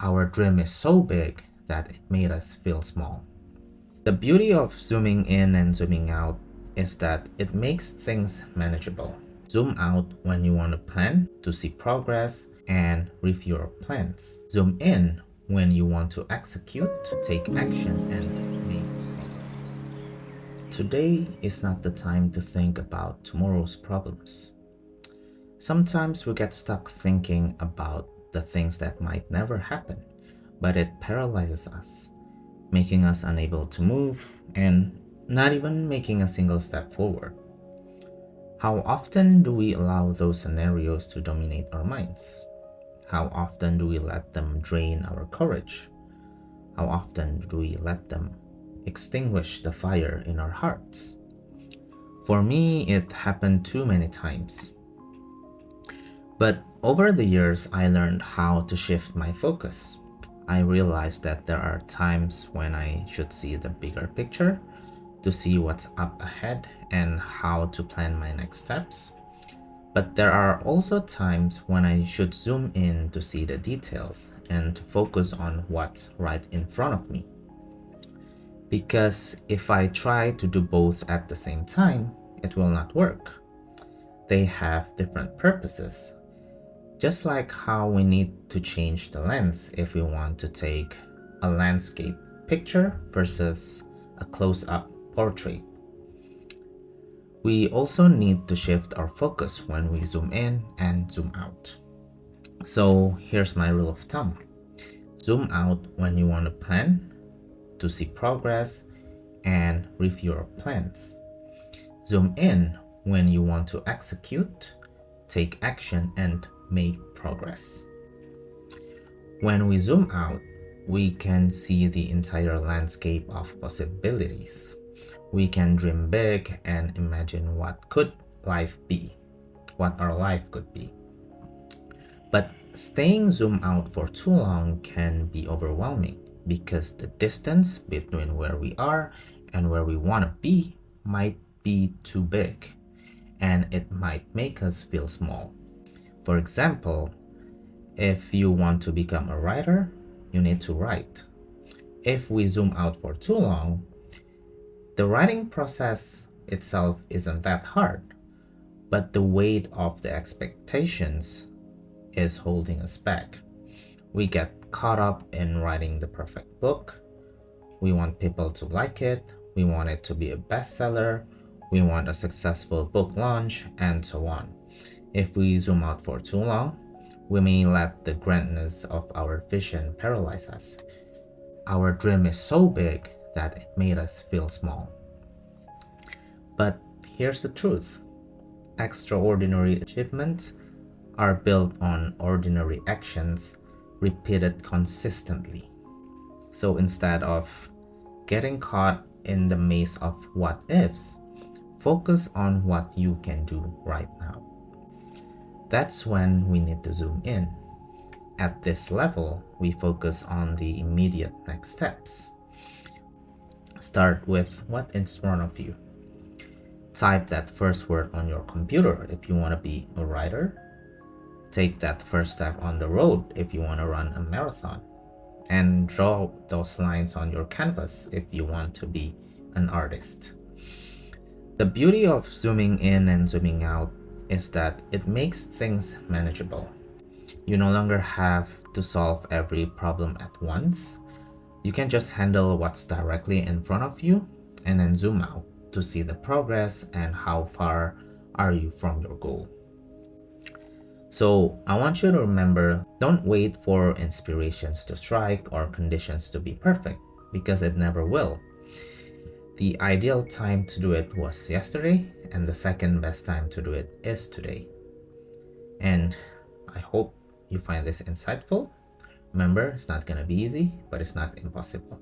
Our dream is so big that it made us feel small. The beauty of zooming in and zooming out is that it makes things manageable. Zoom out when you want to plan to see progress and review your plans. Zoom in when you want to execute, take action, and make progress. Today is not the time to think about tomorrow's problems. Sometimes we get stuck thinking about the things that might never happen, but it paralyzes us, making us unable to move and not even making a single step forward. How often do we allow those scenarios to dominate our minds? How often do we let them drain our courage? How often do we let them extinguish the fire in our hearts? For me, it happened too many times. But over the years, I learned how to shift my focus. I realized that there are times when I should see the bigger picture, to see what's up ahead and how to plan my next steps. But there are also times when I should zoom in to see the details and to focus on what's right in front of me. Because if I try to do both at the same time, it will not work. They have different purposes. Just like how we need to change the lens if we want to take a landscape picture versus a close-up portrait. We also need to shift our focus when we zoom in and zoom out. So here's my rule of thumb. Zoom out when you want to plan, to see progress, and review your plans. Zoom in when you want to execute, take action, and make progress. When we zoom out, we can see the entire landscape of possibilities. We can dream big and imagine what could life be, what our life could be. But staying zoomed out for too long can be overwhelming because the distance between where we are and where we want to be might be too big, and it might make us feel small. For example, if you want to become a writer, you need to write. If we zoom out for too long, the writing process itself isn't that hard, but the weight of the expectations is holding us back. We get caught up in writing the perfect book. We want people to like it. We want it to be a bestseller. We want a successful book launch, and so on. If we zoom out for too long, we may let the grandness of our vision paralyze us. Our dream is so big that it made us feel small. But here's the truth. Extraordinary achievements are built on ordinary actions repeated consistently. So instead of getting caught in the maze of what ifs, focus on what you can do right now. That's when we need to zoom in. At this level, we focus on the immediate next steps. Start with what is in front of you. Type that first word on your computer if you want to be a writer. Take that first step on the road if you want to run a marathon. And draw those lines on your canvas if you want to be an artist. The beauty of zooming in and zooming out is that it makes things manageable. You no longer have to solve every problem at once. You can just handle what's directly in front of you and then zoom out to see the progress and how far are you from your goal. So I want you to remember, don't wait for inspirations to strike or conditions to be perfect, because it never will. The ideal time to do it was yesterday, and the second best time to do it is today. And I hope you find this insightful. Remember, it's not gonna be easy, but it's not impossible.